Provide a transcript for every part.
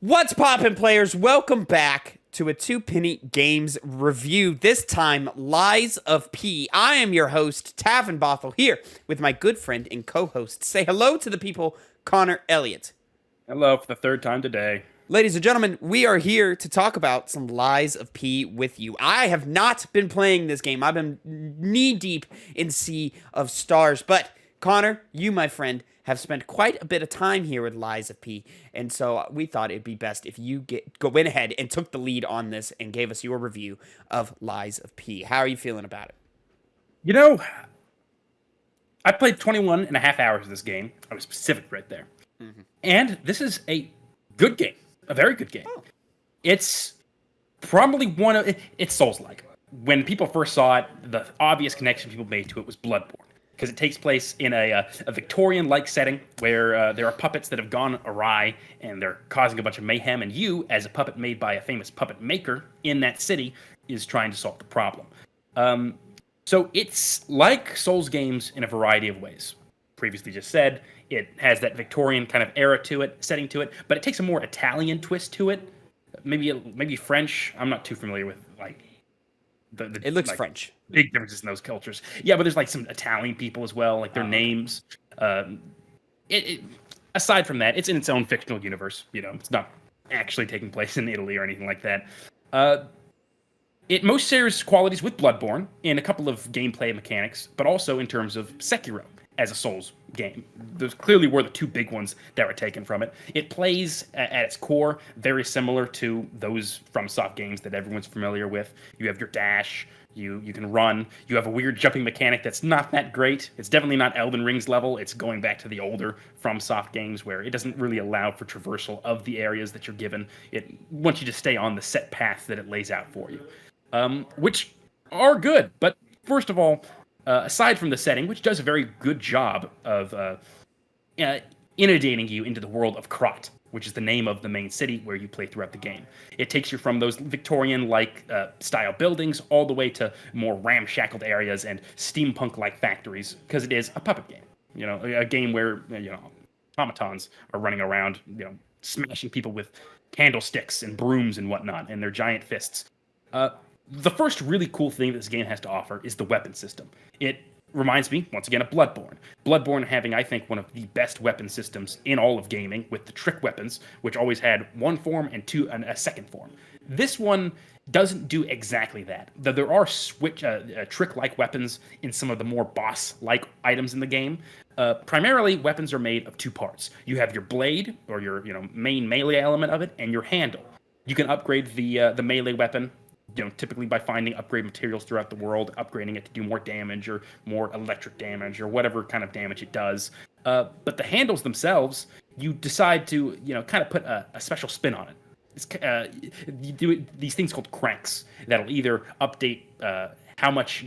What's poppin', players? Welcome back to a Two-Penny Games review. This time, Lies of P. I am your host, Tavin Bothel, here with my good friend and co-host. Say hello to the people, Connor Elliott. Hello for the third time today. Ladies and gentlemen, we are here to talk about some Lies of P with you. I have not been playing this game. I've been knee-deep in Sea of Stars. But, Connor, you, my friend, have spent quite a bit of time here with Lies of P, and so we thought it'd be best if you went ahead and took the lead on this and gave us your review of Lies of P. How are you feeling about it? You know, I played 21 and a half hours of this game. I was specific right there. Mm-hmm. And this is a good game. A very good game. Oh. It's probably it's Souls-like. When people first saw it, the obvious connection people made to it was Bloodborne. Because it takes place in a Victorian-like setting where there are puppets that have gone awry and they're causing a bunch of mayhem, and you, as a puppet made by a famous puppet maker in that city, is trying to solve the problem. So it's like Souls games in a variety of ways. Previously just said, it has that Victorian kind of era to it, setting to it, but it takes a more Italian twist to it. Maybe French. I'm not too familiar with it looks like, French. Big differences in those cultures. Yeah, but there's like some Italian people as well, like their names. Aside from that, it's in its own fictional universe. You know, it's not actually taking place in Italy or anything like that. It most shares qualities with Bloodborne in a couple of gameplay mechanics, but also in terms of Sekiro as a Souls game. Those clearly were the two big ones that were taken from it. It plays, at its core, very similar to those FromSoft games that everyone's familiar with. You have your dash, you can run, you have a weird jumping mechanic that's not that great. It's definitely not Elden Ring's level. It's going back to the older FromSoft games where it doesn't really allow for traversal of the areas that you're given. It wants you to stay on the set path that it lays out for you, which are good. But first of all, aside from the setting, which does a very good job of inundating you into the world of Krat, which is the name of the main city where you play throughout the game. It takes you from those Victorian-like style buildings all the way to more ramshackled areas and steampunk-like factories, because it is a puppet game. You know, a game where, automatons are running around, smashing people with candlesticks and brooms and whatnot, and their giant fists. The first really cool thing this game has to offer is the weapon system. It reminds me, once again, of Bloodborne. Bloodborne having, I think, one of the best weapon systems in all of gaming, with the trick weapons, which always had one form and a second form. This one doesn't do exactly that. Though there are trick-like weapons in some of the more boss-like items in the game. Primarily, weapons are made of two parts. You have your blade, or your main melee element of it, and your handle. You can upgrade the melee weapon, typically by finding upgrade materials throughout the world, upgrading it to do more damage or more electric damage or whatever kind of damage it does. But the handles themselves, you decide to, kind of put a special spin on it. You do these things called cranks that'll either update how much,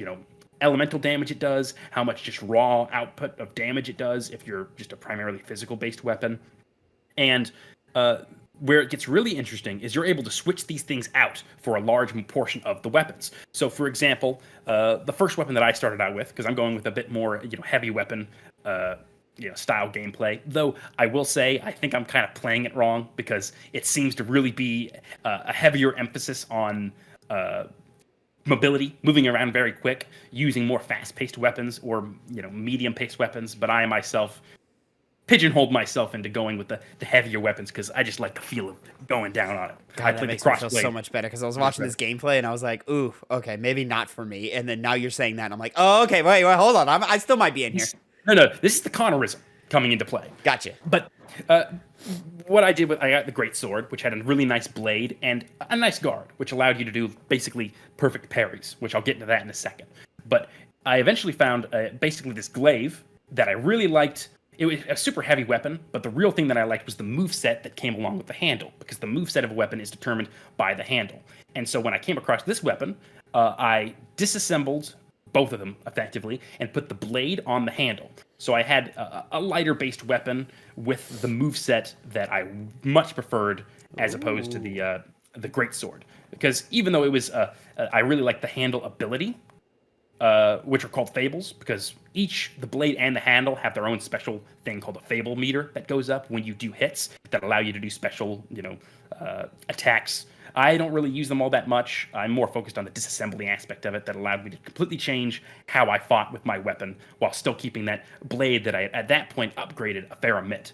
elemental damage it does, how much just raw output of damage it does if you're just a primarily physical-based weapon. And where it gets really interesting is you're able to switch these things out for a large portion of the weapons. So, for example, the first weapon that I started out with, because I'm going with a bit more, heavy weapon, style gameplay. Though I will say, I think I'm kind of playing it wrong because it seems to really be a heavier emphasis on mobility, moving around very quick, using more fast-paced weapons or medium-paced weapons. But I myself pigeonholed myself into going with the heavier weapons because I just like the feel of going down on it. God, that makes me feel so much better because I was watching this gameplay and I was like, ooh, okay, maybe not for me. And then now you're saying that and I'm like, oh, okay, wait, hold on. I still might be in here. No, this is the Connorism coming into play. Gotcha. But what I did I got the Great Sword, which had a really nice blade and a nice guard, which allowed you to do basically perfect parries, which I'll get into that in a second. But I eventually found basically this glaive that I really liked. It was a super heavy weapon, but the real thing that I liked was the moveset that came along with the handle, because the moveset of a weapon is determined by the handle. And so when I came across this weapon, I disassembled both of them effectively and put the blade on the handle. So I had a lighter-based weapon with the moveset that I much preferred as opposed to the Great Sword. Because even though it was, I really liked the handle ability, which are called fables, because each the blade and the handle have their own special thing called a fable meter that goes up when you do hits that allow you to do special, attacks. I don't really use them all that much. I'm more focused on the disassembly aspect of it that allowed me to completely change how I fought with my weapon while still keeping that blade that I at that point upgraded a fair amount.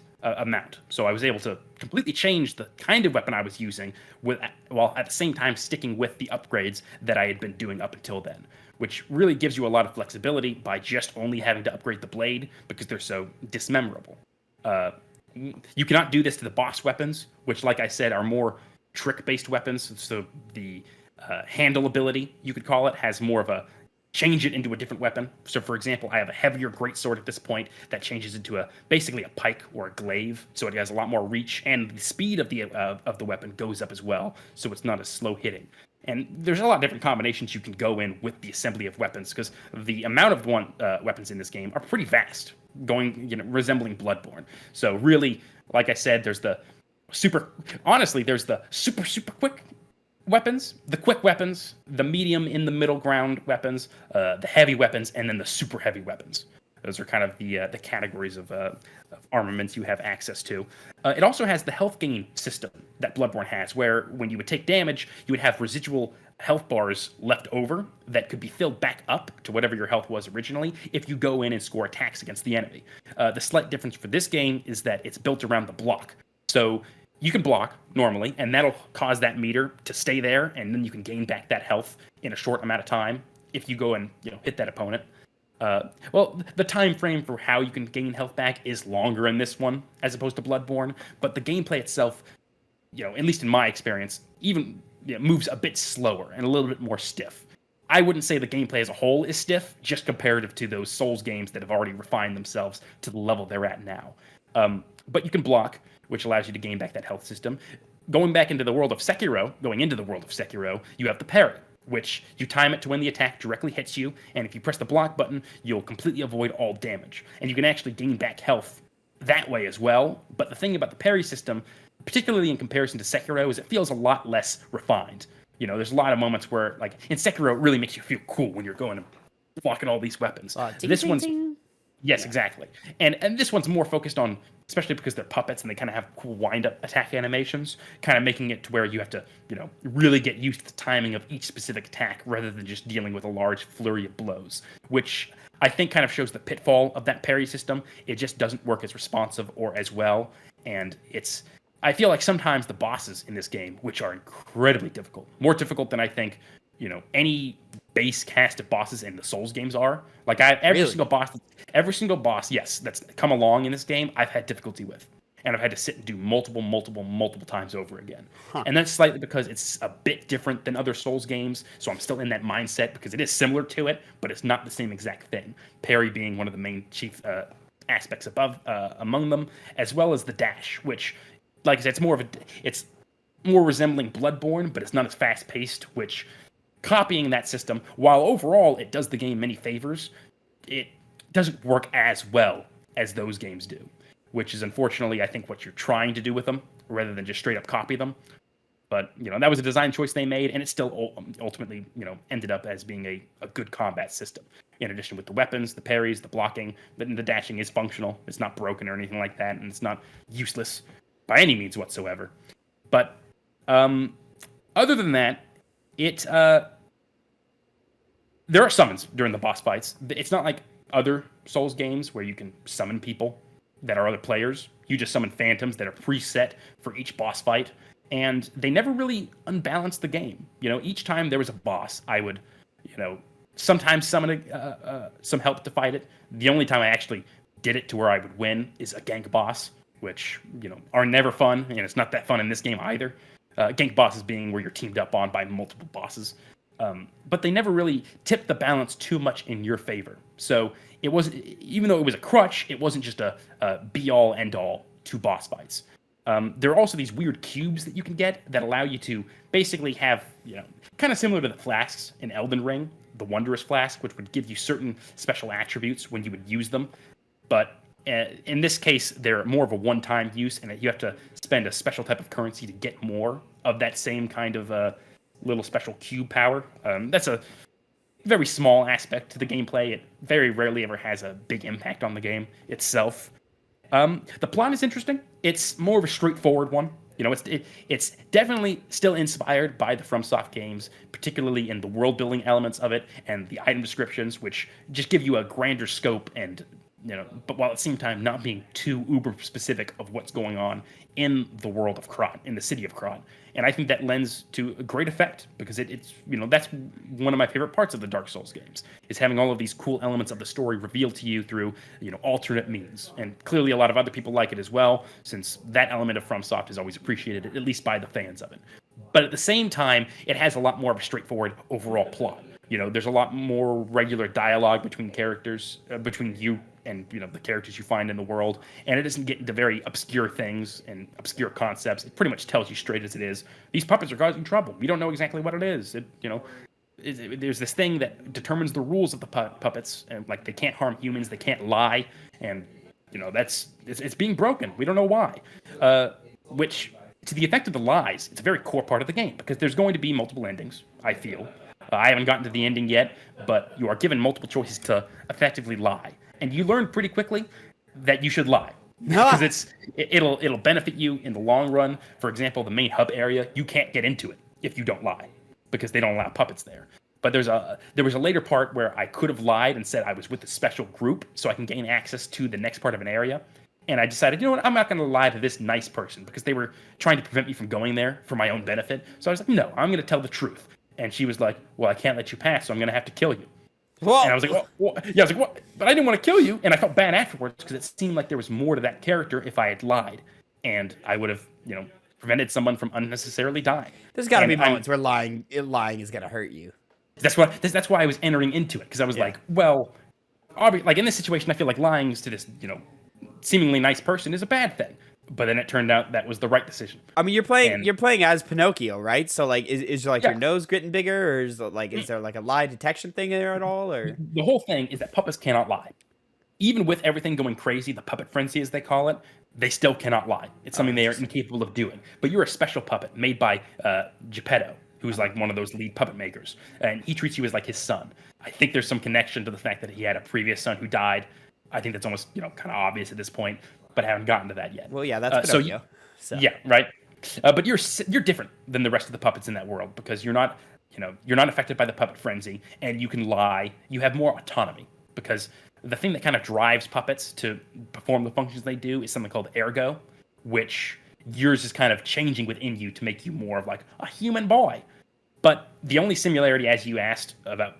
So I was able to completely change the kind of weapon I was using while at the same time sticking with the upgrades that I had been doing up until then, which really gives you a lot of flexibility by just only having to upgrade the blade because they're so dismemberable. You cannot do this to the boss weapons, which, like I said, are more trick-based weapons. So the handle ability, you could call it, has more of a change it into a different weapon. So, for example, I have a heavier greatsword at this point that changes into basically a pike or a glaive. So it has a lot more reach, and the speed of the weapon goes up as well. So it's not as slow hitting. And there's a lot of different combinations you can go in with the assembly of weapons, because the amount of weapons in this game are pretty vast, resembling Bloodborne. So really, like I said, there's the super quick weapons, the quick weapons, the medium in the middle ground weapons, the heavy weapons, and then the super heavy weapons. Those are kind of the categories of armaments you have access to. It also has the health gain system that Bloodborne has, where when you would take damage, you would have residual health bars left over that could be filled back up to whatever your health was originally if you go in and score attacks against the enemy. The slight difference for this game is that it's built around the block. So you can block normally, and that'll cause that meter to stay there, and then you can gain back that health in a short amount of time if you go and hit that opponent. Well, the time frame for how you can gain health back is longer in this one as opposed to Bloodborne, but the gameplay itself, at least in my experience, even moves a bit slower and a little bit more stiff. I wouldn't say the gameplay as a whole is stiff, just comparative to those Souls games that have already refined themselves to the level they're at now. But you can block, which allows you to gain back that health system. Going into the world of Sekiro, you have the parry, which you time it to when the attack directly hits you, and if you press the block button, you'll completely avoid all damage. And you can actually gain back health that way as well. But the thing about the parry system, particularly in comparison to Sekiro, is it feels a lot less refined. There's a lot of moments where, like, in Sekiro, it really makes you feel cool when you're going and blocking all these weapons. This one's... Yes, yeah. Exactly. And this one's more focused on, especially because they're puppets and they kind of have cool wind-up attack animations, kind of making it to where you have to, really get used to the timing of each specific attack rather than just dealing with a large flurry of blows, which I think kind of shows the pitfall of that parry system. It just doesn't work as responsive or as well, and I feel like sometimes the bosses in this game, which are incredibly difficult, more difficult than I think, any base cast of bosses in the Souls games are. Like every single boss, yes, that's come along in this game, I've had difficulty with, and I've had to sit and do multiple times over again. And that's slightly because it's a bit different than other Souls games, so I'm still in that mindset because it is similar to it, but it's not the same exact thing. Parry being one of the main chief aspects among them, as well as the dash, which, like I said, it's more resembling Bloodborne, but it's not as fast paced, which, copying that system, while overall it does the game many favors, it doesn't work as well as those games do, which is unfortunately, I think, what you're trying to do with them, rather than just straight up copy them. But, that was a design choice they made, and it still ultimately, ended up as being a good combat system. In addition, with the weapons, the parries, the blocking, the dashing is functional. It's not broken or anything like that, and it's not useless by any means whatsoever. But other than that, there are summons during the boss fights. It's not like other Souls games where you can summon people that are other players. You just summon phantoms that are preset for each boss fight, and they never really unbalance the game. Each time there was a boss, I would, sometimes summon some help to fight it. The only time I actually did it to where I would win is a gank boss, which, are never fun, and it's not that fun in this game either. Gank bosses being where you're teamed up on by multiple bosses. But they never really tipped the balance too much in your favor. So it was, even though it was a crutch, it wasn't just a be-all, end-all to boss fights. There are also these weird cubes that you can get that allow you to basically have, kind of similar to the flasks in Elden Ring, the Wondrous Flask, which would give you certain special attributes when you would use them. But in this case, they're more of a one-time use, and you have to spend a special type of currency to get more of that same kind of little special cube power. very small aspect to the gameplay. It very rarely ever has a big impact on the game itself. The plot is interesting. It's more of a straightforward one. It's definitely still inspired by the FromSoft games, particularly in the world building elements of it and the item descriptions, which just give you a grander scope and but while at the same time not being too uber specific of what's going on in the world of Krat, in the city of Krat. And I think that lends to a great effect because it's that's one of my favorite parts of the Dark Souls games is having all of these cool elements of the story revealed to you through alternate means. And clearly a lot of other people like it as well, since that element of FromSoft is always appreciated, at least by the fans of it. But at the same time, it has a lot more of a straightforward overall plot. There's a lot more regular dialogue between characters, between you and the characters you find in the world, and it doesn't get into very obscure things and obscure concepts. It pretty much tells you straight as it is. These puppets are causing trouble. We don't know exactly what it is. There's this thing that determines the rules of the puppets, and like they can't harm humans, they can't lie, and it's being broken. We don't know why. Which to the effect of the lies, it's a very core part of the game because there's going to be multiple endings. I feel. I haven't gotten to the ending yet, but you are given multiple choices to effectively lie. And you learn pretty quickly that you should lie because it'll benefit you in the long run. For example, the main hub area, you can't get into it if you don't lie because they don't allow puppets there. But there was a later part where I could have lied and said I was with a special group so I can gain access to the next part of an area. And I decided, what, I'm not going to lie to this nice person because they were trying to prevent me from going there for my own benefit. So I was like, no, I'm going to tell the truth. And she was like, well, I can't let you pass, so I'm going to have to kill you. Whoa. And I was like, yeah, I was like, what? But I didn't want to kill you. And I felt bad afterwards because it seemed like there was more to that character if I had lied. And I would have, prevented someone from unnecessarily dying. There's got to be moments where lying is going to hurt you. That's why I was entering into it. Because I was like, well, like in this situation, I feel like lying to this, seemingly nice person is a bad thing. But then it turned out that was the right decision. I mean, you're playing as Pinocchio, right? So like, is your nose getting bigger, or is there like a lie detection thing there at all? Or the whole thing is that puppets cannot lie, even with everything going crazy, the puppet frenzy as they call it. They still cannot lie. It's something they are incapable of doing. But you're a special puppet made by Geppetto, who's like one of those lead puppet makers, and he treats you as like his son. I think there's some connection to the fact that he had a previous son who died. I think that's almost kind of obvious at this point. But I haven't gotten to that yet. Well, yeah, that's Pinocchio. So. Yeah, right. But you're different than the rest of the puppets in that world because you're not affected by the puppet frenzy, and you can lie. You have more autonomy because the thing that kind of drives puppets to perform the functions they do is something called ergo, which yours is kind of changing within you to make you more of like a human boy. But the only similarity, as you asked about,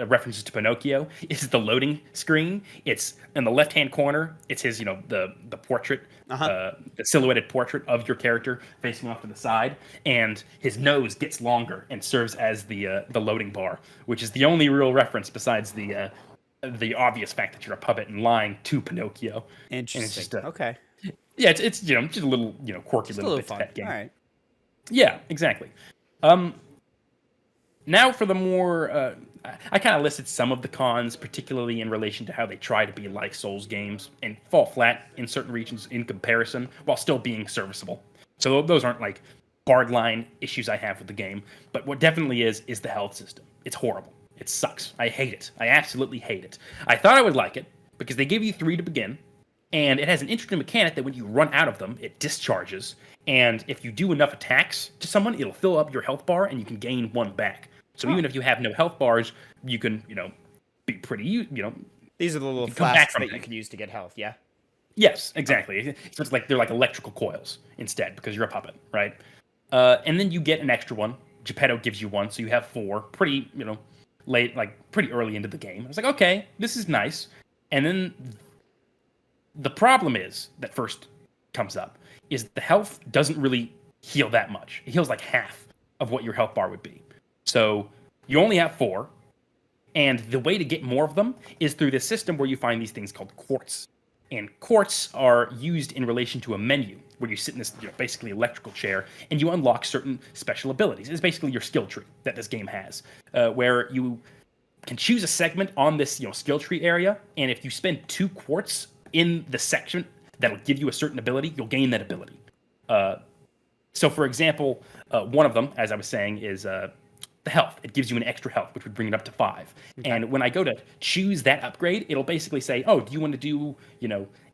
references to Pinocchio, is the loading screen. It's in the left-hand corner. It's his, the portrait, the silhouetted portrait of your character facing off to the side, and his nose gets longer and serves as the loading bar, which is the only real reference besides the obvious fact that you're a puppet and lying to Pinocchio. Interesting. And it's just okay. Yeah, it's just a little quirky little bit to that game. All right. Yeah, exactly. Now for the more. I kind of listed some of the cons, particularly in relation to how they try to be like Souls games and fall flat in certain regions in comparison while still being serviceable. So those aren't like hard line issues I have with the game. But what definitely is the health system. It's horrible. It sucks. I hate it. I absolutely hate it. I thought I would like it because they give you 3 to begin. And it has an interesting mechanic that when you run out of them, it discharges. And if you do enough attacks to someone, it'll fill up your health bar and you can gain 1 back. So even if you have no health bars, you can, be pretty, These are the little flasks that you can use to get health, yeah? Yes, exactly. So it's like they're like electrical coils instead because you're a puppet, right? And then you get an extra one. Geppetto gives you 1, so you have 4. Pretty, late, like pretty early into the game. I was like, okay, this is nice. And then the problem that first comes up is the health doesn't really heal that much. It heals like half of what your health bar would be. So you only have 4, and the way to get more of them is through this system where you find these things called quartz. And quartz are used in relation to a menu where you sit in this basically electrical chair and you unlock certain special abilities. It's basically your skill tree that this game has, where you can choose a segment on this skill tree area, and if you spend 2 quartz in the section that'll give you a certain ability, you'll gain that ability. So, for example, one of them, as I was saying, is the health. It gives you an extra health, which would bring it up to 5. Okay. And when I go to choose that upgrade, it'll basically say, oh, do you want to do,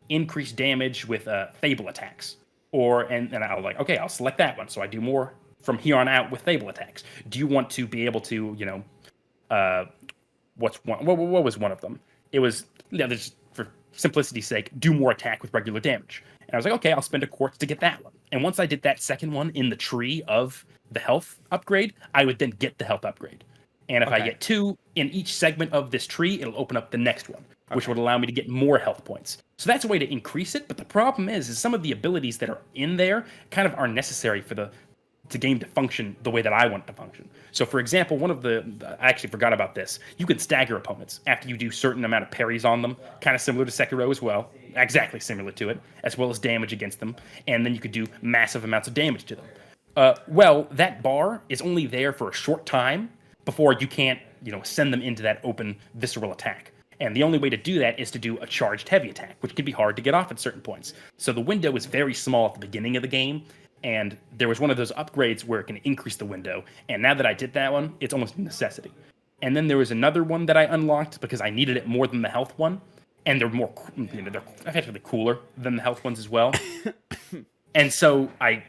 increased damage with Fable attacks? And I'll like, okay, I'll select that one. So I do more from here on out with Fable attacks. Do you want to be able to, what was one of them? It was, just for simplicity's sake, do more attack with regular damage. And I was like, okay, I'll spend a quartz to get that one. And once I did that second one in the tree of the health upgrade, I would then get the health upgrade. And if I get 2 in each segment of this tree, it'll open up the next one, which would allow me to get more health points. So that's a way to increase it. But the problem is some of the abilities that are in there kind of are necessary for the game to function the way that I want it to function. So, for example, I actually forgot about this. You can stagger opponents after you do certain amount of parries on them, kind of similar to Sekiro as well, exactly similar to it, as well as damage against them. And then you could do massive amounts of damage to them. Well, that bar is only there for a short time before you can't, send them into that open visceral attack. And the only way to do that is to do a charged heavy attack, which can be hard to get off at certain points. So the window is very small at the beginning of the game, and there was one of those upgrades where it can increase the window. And now that I did that one, it's almost a necessity. And then there was another one that I unlocked because I needed it more than the health one. And they're more, they're effectively cooler than the health ones as well. And so I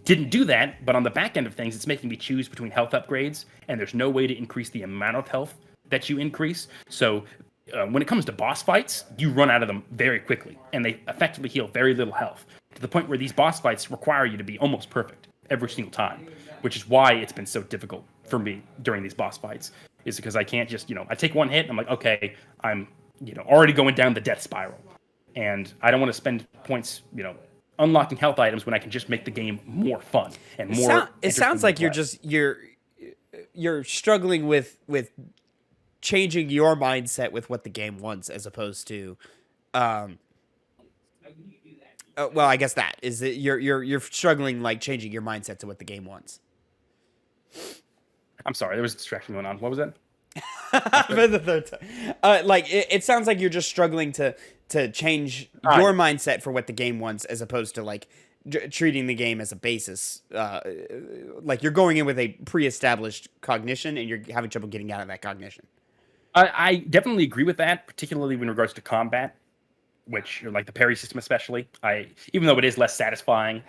didn't do that, but on the back end of things, it's making me choose between health upgrades, and there's no way to increase the amount of health that you increase. So when it comes to boss fights, you run out of them very quickly, and they effectively heal very little health, to the point where these boss fights require you to be almost perfect every single time, which is why it's been so difficult for me during these boss fights, is because I can't just, I take one hit, and I'm like, okay, I'm, already going down the death spiral, and I don't want to spend points, unlocking health items when I can just make the game more fun and more. It sounds like you're struggling with changing your mindset with what the game wants, as opposed to, well, I guess that is it. You're struggling, like, changing your mindset to what the game wants. I'm sorry, there was a distraction going on. What was that? For the third time. It sounds like you're just struggling to change your mindset for what the game wants, as opposed to, like, treating the game as a basis. Like, you're going in with a pre-established cognition, and you're having trouble getting out of that cognition. I definitely agree with that, particularly in regards to combat, which, like, the parry system especially. Even though it is less satisfying,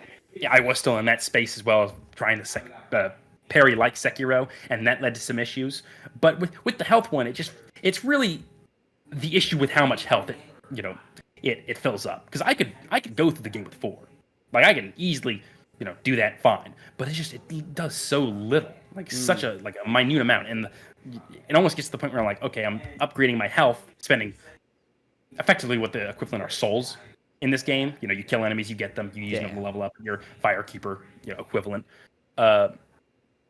I was still in that space as well, trying to parry like Sekiro, and that led to some issues. But with the health one, it's really the issue with how much health it fills up. Because I could go through the game with 4. Like, I can easily, do that fine. But it does so little. Like, such a minute amount. And it almost gets to the point where I'm like, okay, I'm upgrading my health, spending effectively what the equivalent are souls in this game. You kill enemies, you get them, you use them to level up your Firekeeper, equivalent.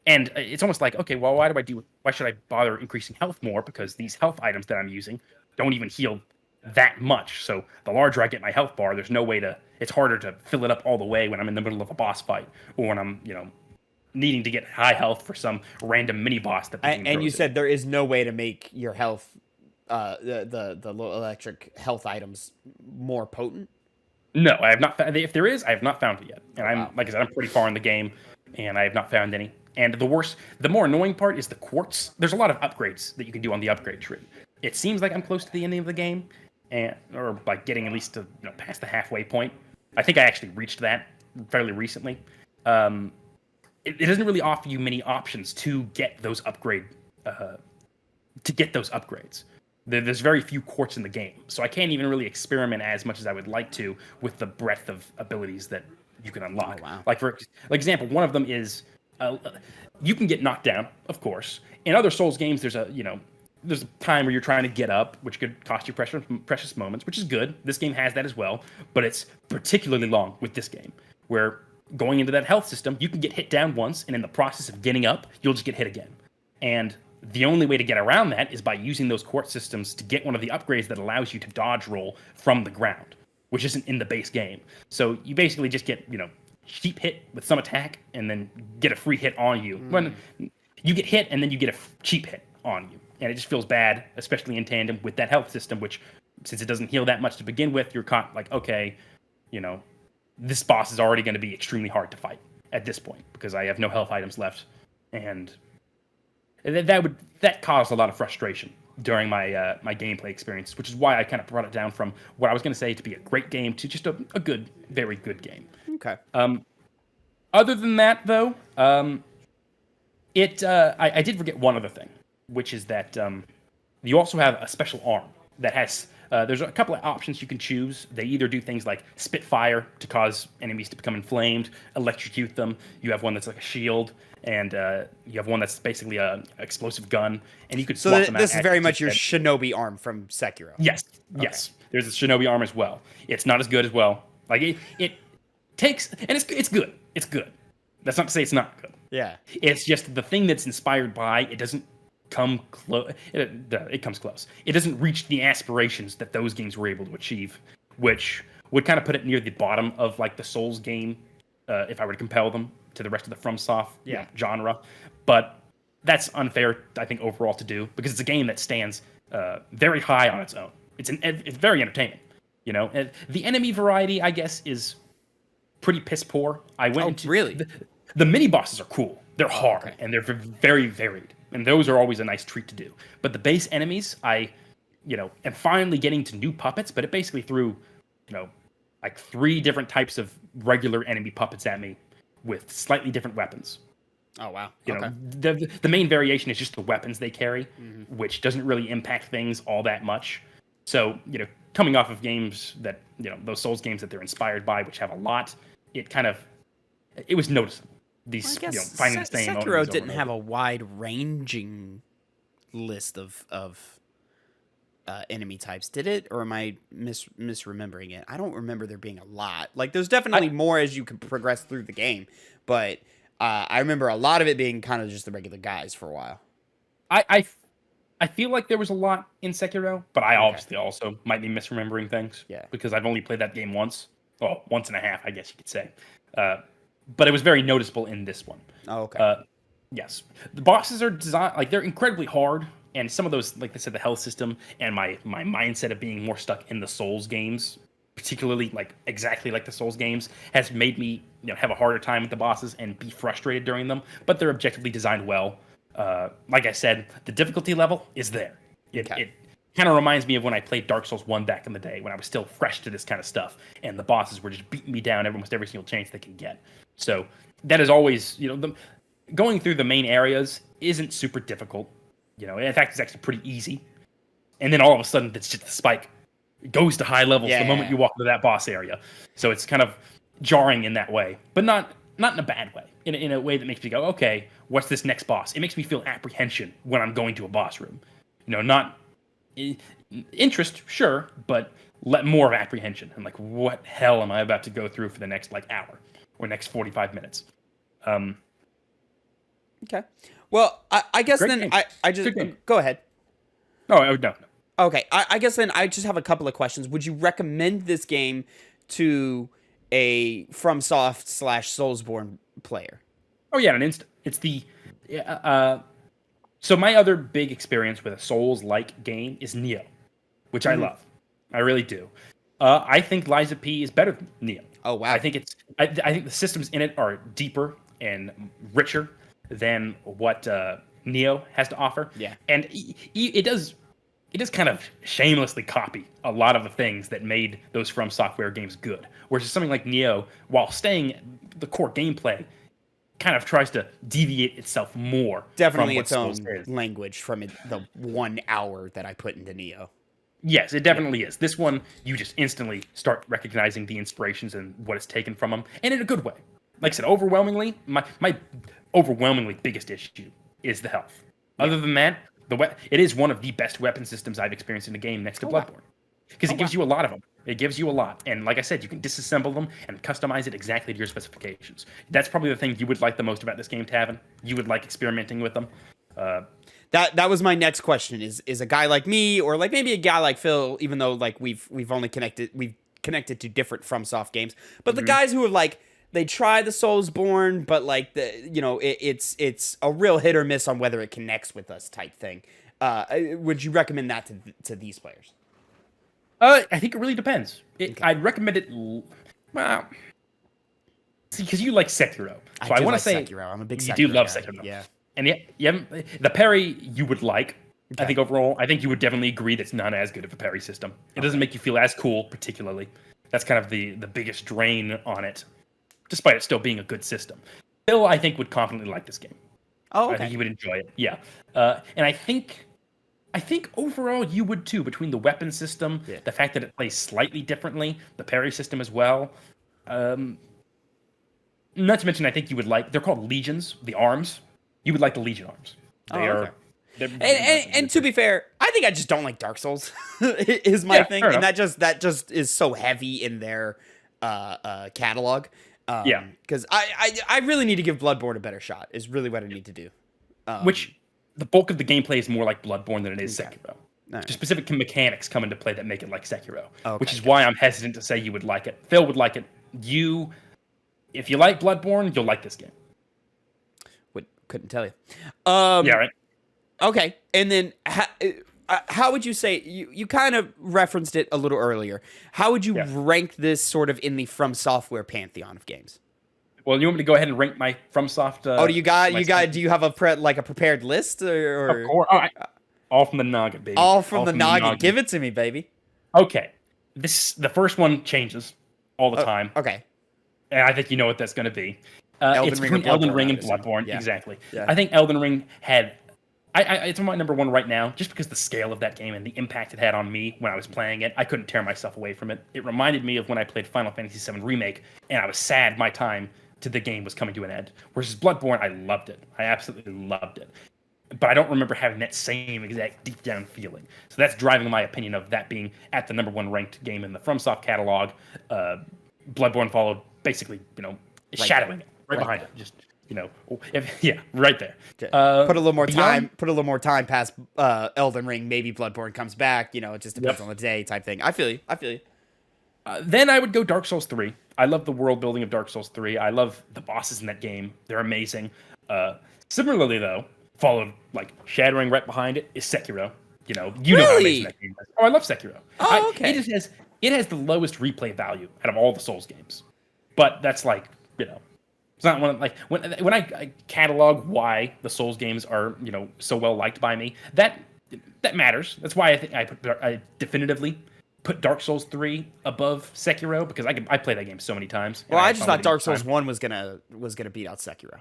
And it's almost like, okay, well, why should I bother increasing health more? Because these health items that I'm using don't even heal that much. So the larger I get my health bar, there's no way it's harder to fill it up all the way when I'm in the middle of a boss fight, or when I'm, needing to get high health for some random mini boss that. And you said there is no way to make your health, the low electric health items more potent. No, I have not. If there is, I have not found it yet. And like I said, I'm pretty far in the game, and I have not found any. And the more annoying part is the quartz. There's a lot of upgrades that you can do on the upgrade tree. It seems like I'm close to the ending of the game, or like getting at least to past the halfway point. I think I actually reached that fairly recently. It doesn't really offer you many options to get those upgrades. There's very few quartz in the game, so I can't even really experiment as much as I would like to with the breadth of abilities that you can unlock. Oh, wow. Like, for example, one of them is you can get knocked down, of course. In other Souls games, there's a time where you're trying to get up, which could cost you precious moments, which is good. This game has that as well, but it's particularly long with this game, where going into that health system, you can get hit down once, and in the process of getting up, you'll just get hit again. And the only way to get around that is by using those quartz systems to get one of the upgrades that allows you to dodge roll from the ground, which isn't in the base game. So you basically just get, cheap hit with some attack, and then get a free hit on you. When you get hit, and then you get a cheap hit on you. And it just feels bad, especially in tandem with that health system, which, since it doesn't heal that much to begin with, you're caught like, okay, this boss is already going to be extremely hard to fight at this point, because I have no health items left. And that caused a lot of frustration during my gameplay experience, which is why I kind of brought it down from what I was going to say to be a great game to just a good, very good game. Okay. Other than that, though, I did forget one other thing, which is that you also have a special arm that has. There's a couple of options you can choose. They either do things like spit fire to cause enemies to become inflamed, electrocute them. You have one that's like a shield, and you have one that's basically a explosive gun. And you could swap them out. This is very much your shinobi arm from Sekiro. Yes, okay. Yes. There's a shinobi arm as well. It's not as good as well. Like it takes, and it's good. It's good. That's not to say it's not good. Yeah. It's just the thing that's inspired by it doesn't come close. It comes close. It doesn't reach the aspirations that those games were able to achieve, which would kind of put it near the bottom of like the Souls game, if I were to compare them to the rest of the FromSoft genre. But that's unfair, I think, overall to do, because it's a game that stands very high on its own. It's very entertaining. You know, and the enemy variety, I guess, is pretty piss poor. I went into really. The mini bosses are cool. They're hard and they're very varied, and those are always a nice treat to do. But the base enemies, am finally getting to new puppets. But it basically threw, like 3 different types of regular enemy puppets at me with slightly different weapons. Oh wow! You know, the main variation is just the weapons they carry, which doesn't really impact things all that much. So coming off of games that those Souls games that they're inspired by, which have a lot, it was noticeable. These finding the same Sekiro didn't have a wide-ranging list of enemy types, did it? Or am I misremembering it? I don't remember there being a lot. Like, there's definitely more as you can progress through the game, but I remember a lot of it being kind of just the regular guys for a while. I feel like there was a lot in Sekiro, but I obviously also might be misremembering things. Yeah. Because I've only played that game once. Well, once and a half, I guess you could say. But it was very noticeable in this one. Oh, okay. Yes. The bosses are designed, like, they're incredibly hard, and some of those, like they said, the health system and my mindset of being more stuck in the Souls games, particularly like exactly like the Souls games, has made me have a harder time with the bosses and be frustrated during them. But they're objectively designed well. Like I said, the difficulty level is there. It kind of reminds me of when I played Dark Souls 1 back in the day, when I was still fresh to this kind of stuff, and the bosses were just beating me down almost every single chance they can get. So that is always, going through the main areas isn't super difficult. In fact, it's actually pretty easy. And then all of a sudden, it's just the spike. It goes to high levels the moment you walk into that boss area. So it's kind of jarring in that way, but not in a bad way. In a way that makes me go, okay, what's this next boss? It makes me feel apprehension when I'm going to a boss room. Not interest, sure, but more of apprehension. I'm like, what hell am I about to go through for the next hour or next 45 minutes? Okay. Well, I guess then game. I just go ahead. Oh no. Okay, I guess then I just have a couple of questions. Would you recommend this game to a FromSoft / Soulsborne player? Oh yeah, an instant. It's the so my other big experience with a Souls-like game is Neo, which I love. I really do. I think Lies of P is better than Neo. Oh wow! I think I think the systems in it are deeper and richer than what Neo has to offer. Yeah, and it does kind of shamelessly copy a lot of the things that made those From Software games good. Whereas something like Neo, while staying the core gameplay, kind of tries to deviate itself more. Definitely from its own language from the 1 hour that I put into Neo. Yes, it definitely is. This one, you just instantly start recognizing the inspirations and what it's taken from them, and in a good way. Like I said, overwhelmingly, my overwhelmingly biggest issue is the health. Other than that, it is one of the best weapon systems I've experienced in a game next to Bloodborne. Because it gives you a lot of them. It gives you a lot. And like I said, you can disassemble them and customize it exactly to your specifications. That's probably the thing you would like the most about this game, Tavin. You would like experimenting with them. That was my next question. Is a guy like me, or like maybe a guy like Phil, even though like we've connected to different FromSoft games, but the guys who are they try the Soulsborne, but like it's a real hit or miss on whether it connects with us type thing. Would you recommend that to these players? I think it really depends. I'd recommend it. Well, see, because you like Sekiro, so I want to say Sekiro. I'm a big Sekiro you do love guy. Sekiro. Yeah, And the parry you would like. Okay. I think overall, I think you would definitely agree that's not as good of a parry system. It doesn't make you feel as cool, particularly. That's kind of the biggest drain on it, despite it still being a good system. Phil, I think, would confidently like this game. Oh, okay. I think he would enjoy it. Yeah, and I think overall you would too. Between the weapon system, the fact that it plays slightly differently, the parry system as well. Not to mention, I think you would like. They're called legions. The arms. You would like the legion arms. They are. And to be fair, I think I just don't like Dark Souls. Is my thing, and that just is so heavy in their catalog. Because I really need to give Bloodborne a better shot. Is really what I need to do. Which the bulk of the gameplay is more like Bloodborne than it is Sekiro. Right. Just specific mechanics come into play that make it like Sekiro, which is why I'm hesitant to say you would like it. Phil would like it. If you like Bloodborne, you'll like this game. Couldn't tell you. Yeah, right. Okay, and then how would you say you kind of referenced it a little earlier? How would you rank this sort of in the From Software pantheon of games? Well, you want me to go ahead and rank my FromSoft? Do you have a prepared list or? Of course, all from the noggin, baby. All from the noggin. Give it to me, baby. Okay, the first one changes all the time. Okay, and I think you know what that's going to be. Elden it's Ring between Elden Ring and Bloodborne. Yeah. Exactly. Yeah. I think Elden Ring had. It's my number one right now, just because the scale of that game and the impact it had on me when I was playing it. I couldn't tear myself away from it. It reminded me of when I played Final Fantasy VII Remake, and I was sad my time to the game was coming to an end. Whereas Bloodborne, I loved it. I absolutely loved it. But I don't remember having that same exact deep down feeling. So that's driving my opinion of that being at the number one ranked game in the FromSoft catalog. Bloodborne followed, basically, shadowing it right behind it. Just. Right there. Put a little more time. Put a little more time past Elden Ring. Maybe Bloodborne comes back. It just depends on the day, type thing. I feel you. Then I would go Dark Souls 3. I love the world building of Dark Souls 3. I love the bosses in that game. They're amazing. Similarly, though, followed like shadowing right behind it is Sekiro. Know how amazing that game is. Oh, I love Sekiro. Oh, okay. It has the lowest replay value out of all the Souls games, but that's It's not when I catalog why the Souls games are so well liked by me. That matters. That's why I think I definitively put Dark Souls 3 above Sekiro, because I play that game so many times. Well, I just thought Dark Souls 1 was gonna beat out Sekiro.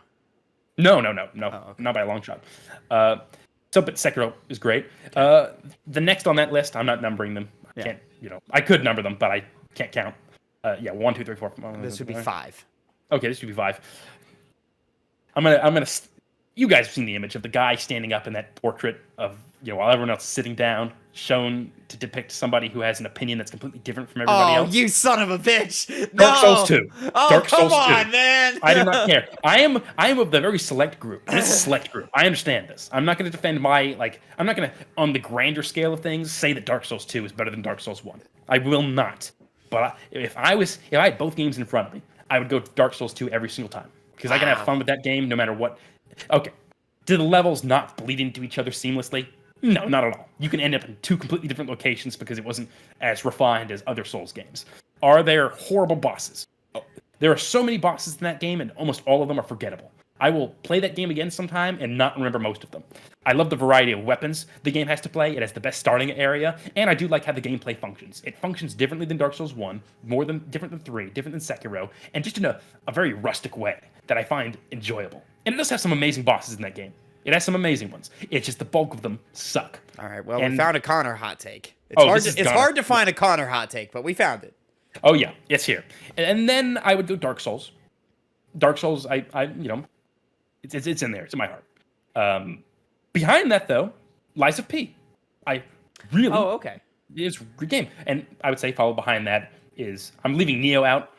No, okay. Not by a long shot. But Sekiro is great. The next on that list, I'm not numbering them. I can't. I could number them, but I can't count. 1, 2, 3, 4. This would be 5. Okay, this should be 5. I'm gonna. You guys have seen the image of the guy standing up in that portrait of while everyone else is sitting down, shown to depict somebody who has an opinion that's completely different from everybody else. Oh, you son of a bitch! Dark Souls 2. Oh, Dark come Souls on, 2. man! I do not care. I am of the very select group. This is a select group. I understand this. I'm not going to defend I'm not going to, on the grander scale of things, say that Dark Souls 2 is better than Dark Souls 1. I will not. But if I had both games in front of me, I would go Dark Souls 2 every single time, because I can have fun with that game no matter what. Okay, do the levels not bleed into each other seamlessly? No, not at all. You can end up in 2 completely different locations because it wasn't as refined as other Souls games. Are there horrible bosses? Oh, there are so many bosses in that game, and almost all of them are forgettable. I will play that game again sometime and not remember most of them. I love the variety of weapons the game has to play. It has the best starting area, and I do like how the gameplay functions. It functions differently than Dark Souls 1, different than 3, different than Sekiro, and just in a very rustic way that I find enjoyable. And it does have some amazing bosses in that game. It has some amazing ones. It's just the bulk of them suck. All right, well, we found a Connor hot take. It's hard to find a Connor hot take, but we found it. Oh, yeah, it's here. And then I would go Dark Souls. Dark Souls, it's in there. It's in my heart. Behind that, though, Lies of P. I really... Oh, okay. It's a good game. And I would say followed behind that is... I'm leaving Neo out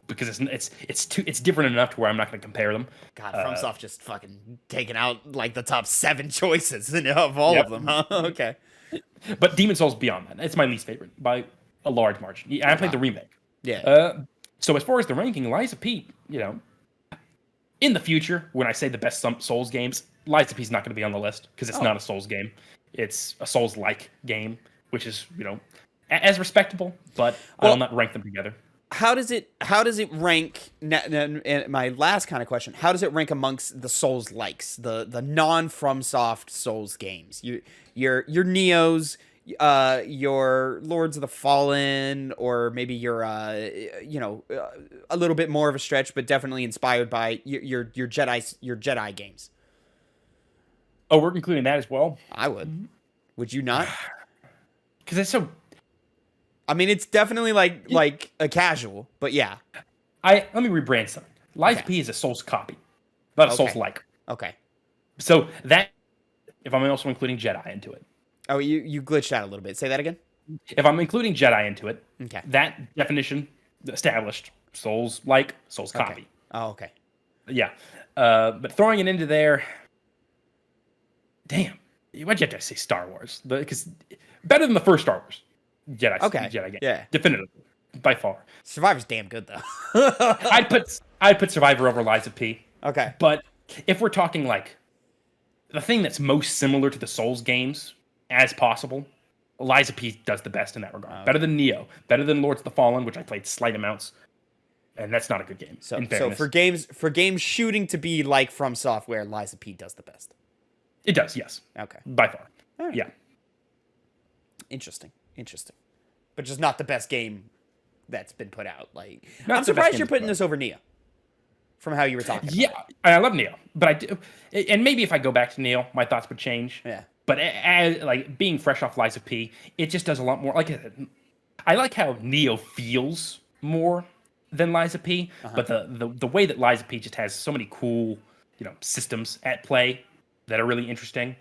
because it's different enough to where I'm not going to compare them. God, FromSoft just fucking taking out like the top 7 choices of all of them, huh? Okay. But Demon Souls beyond that. It's my least favorite by a large margin. I played the remake. Yeah. So as far as the ranking, Lies of P, in the future, when I say the best Souls games, Lies of P is not going to be on the list because it's not a Souls game. It's a Souls-like game, which is, as respectable, but I will not rank them together. how does it rank? And my last kind of question: how does it rank amongst the Souls likes, the non FromSoft Souls games? Your Neos, your Lords of the Fallen, or maybe your a little bit more of a stretch, but definitely inspired by your Jedi games. Oh, we're including that as well. I would. Would you not? Because it's so. I mean, it's definitely like a casual, but yeah. Let me rebrand something. Lies of P is a Souls copy, not a Souls like. Okay. So that, if I'm also including Jedi into it. Oh, you glitched out a little bit. Say that again. If I'm including Jedi into it, Okay. that definition established Souls like, Souls copy. Okay. Oh, okay. Yeah. But throwing it into there, damn. Why'd you have to say Star Wars? Because better than the first Star Wars. Jedi game. Yeah. Definitively. By far. Survivor's damn good though. I'd put Survivor over Lies of P. Okay. But if we're talking like the thing that's most similar to the Souls games as possible, Lies of P does the best in that regard. Okay. Better than Neo, better than Lords of the Fallen, which I played slight amounts, and that's not a good game. So for games shooting to be like FromSoftware, Lies of P does the best. It does, yes. Okay. By far. Right. Yeah. Interesting. But just not the best game that's been put out. Like, not I'm surprised you're putting this over Neo. From how you were talking. Yeah, I love Neo, but I do, and maybe if I go back to Neo, my thoughts would change. Yeah. But as like being fresh off Lies of P, it just does a lot more. Like, I like how Neo feels more than Lies of P, but the way that Lies of P just has so many cool, systems at play that are really interesting,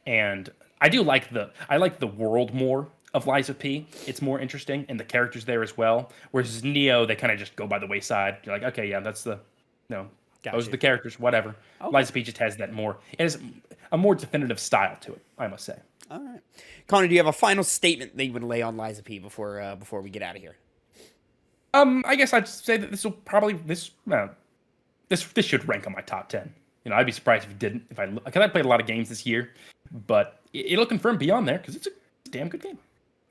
and I like the world more of Lies of P. It's more interesting, and the characters there as well. Whereas Neo, they kind of just go by the wayside. You're like, okay, yeah, that's those are the characters, whatever. Okay. Lies of P just has that more. It has a more definitive style to it, I must say. All right, Connor, do you have a final statement that you would lay on Lies of P before we get out of here? I guess I'd say that this should rank on my top 10. I'd be surprised if it didn't. Because I played a lot of games this year, but it'll confirm beyond there because it's a damn good game.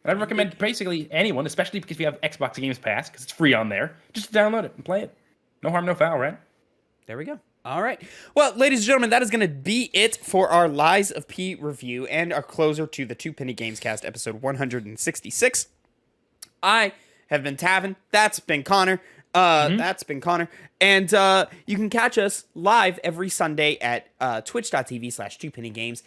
And I'd recommend basically anyone, especially because we have Xbox Games Pass, because it's free on there, just download it and play it. No harm, no foul, right? There we go. All right. Well, ladies and gentlemen, that is going to be it for our Lies of P review and our closer to the Two Penny Games Cast episode 166. I have been Tavin. That's been Connor. That's been Connor. And you can catch us live every Sunday at twitch.tv/2pennygames.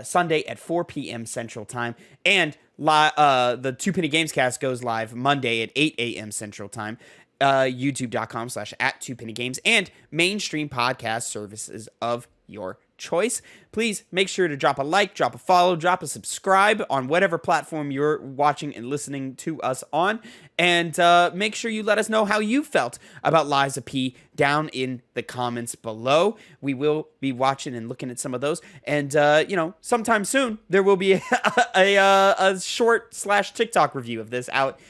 Sunday at 4 p.m. Central Time. And the Two Penny Games Cast goes live Monday at 8 a.m. Central Time. YouTube.com/@2pennygames and mainstream podcast services of your choice. Please make sure to drop a like, drop a follow, drop a subscribe on whatever platform you're watching and listening to us on. And make sure you let us know how you felt about Lies of P down in the comments below. We will be watching and looking at some of those. And, sometime soon, there will be a short /TikTok review of this out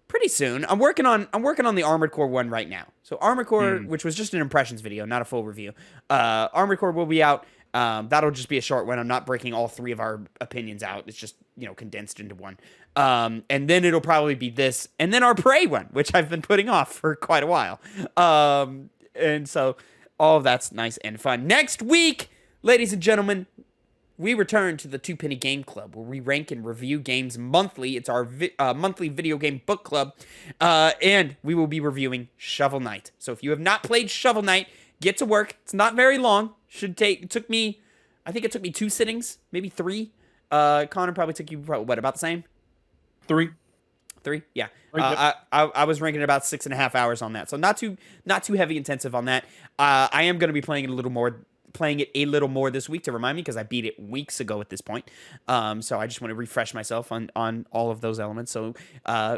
pretty soon. I'm working on the Armored Core one right now. So Armored Core, which was just an impressions video, not a full review. Armored Core will be out. That'll just be a short one. I'm not breaking all three of our opinions out. It's just, condensed into one. And then it'll probably be this, and then our Prey one, which I've been putting off for quite a while. And so all of that's nice and fun. Next week, ladies and gentlemen, we return to the Two Penny Game Club, where we rank and review games monthly. It's our monthly video game book club, and we will be reviewing Shovel Knight. So if you have not played Shovel Knight, get to work. It's not very long. I think it took me 2 sittings, maybe 3. Connor probably took you, about the same? 3? Yeah. I was ranking about 6.5 hours on that, so not too heavy intensive on that. I am going to be playing it a little more this week to remind me, because I beat it weeks ago at this point. So I just want to refresh myself on all of those elements. So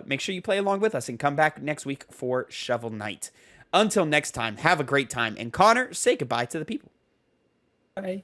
make sure you play along with us and come back next week for Shovel Knight. Until next time, have a great time. And Connor, say goodbye to the people. Bye.